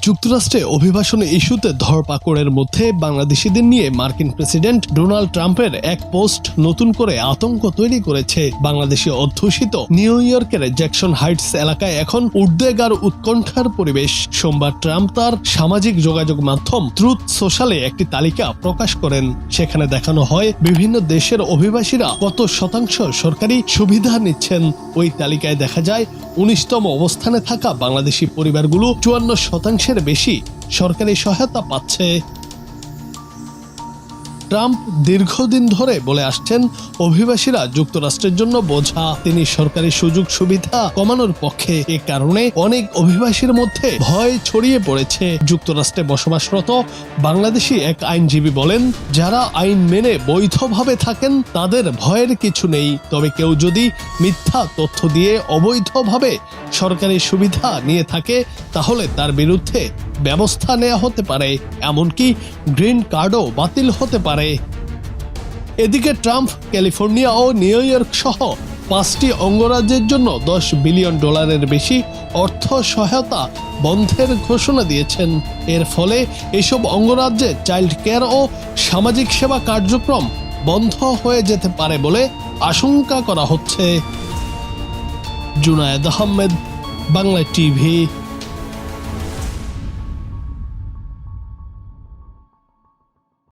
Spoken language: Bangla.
যুক্তরাষ্ট্রে অভিবাসন ইস্যুতে ধরপাকড়ের মধ্যে বাংলাদেশিদের নিয়ে মার্কিন প্রেসিডেন্ট ডোনাল্ড ট্রাম্পের এক পোস্ট নতুন করে আতঙ্ক তৈরি করেছে। বাংলাদেশি অধ্যুষিত নিউ ইয়র্কের জ্যাকসন হাইটস এলাকায় এখন উদ্বেগ আর উৎকণ্ঠার পরিবেশ। সোমবার ট্রাম্প তার সামাজিক যোগাযোগ মাধ্যম ট্রুথ সোশ্যালে একটি তালিকা প্রকাশ করেন। সেখানে দেখানো হয় বিভিন্ন দেশের অভিবাসীরা কত শতাংশ সরকারি সুবিধা নিচ্ছেন। ওই তালিকায় দেখা যায় 19তম অবস্থানে থাকা বাংলাদেশি পরিবারগুলো 54% বেশি সরকারি সহায়তা পাচ্ছে। ট্রাম্প দীর্ঘদিন ধরে বলে আসছেন অভিবাসীরা যুক্তরাষ্ট্রের জন্য বোঝা। তিনি সরকারি সুযোগ সুবিধা কমানোর পক্ষে। এ কারণে অনেক অভিবাসীর মধ্যে ভয় ছড়িয়ে পড়েছে। যুক্তরাষ্ট্রে বসবাসরত বাংলাদেশি এক আইনজীবী বলেন, যারা আইন মেনে বৈধভাবে থাকেন তাদের ভয়ের কিছু নেই। তবে কেউ যদি মিথ্যা তথ্য দিয়ে অবৈধভাবে সরকারি সুবিধা নিয়ে থাকে তাহলে তার বিরুদ্ধে ব্যবস্থা নেওয়া হতে পারে, এমনকি গ্রিন কার্ডও বাতিল হতে পারে। এদিকে ট্রাম্প ক্যালিফোর্নিয়া ও নিউ ইয়র্ক সহ 5টি অঙ্গরাজ্যের জন্য $10 বিলিয়ন বেশি অর্থ সহায়তা বন্ধের ঘোষণা দিয়েছেন। এর ফলে এসব অঙ্গরাজ্যে চাইল্ড কেয়ার ও সামাজিক সেবা কার্যক্রম বন্ধ হয়ে যেতে পারে বলে আশঙ্কা করা হচ্ছে। জুনায়েদ আহমেদ, বাংলা টিভি।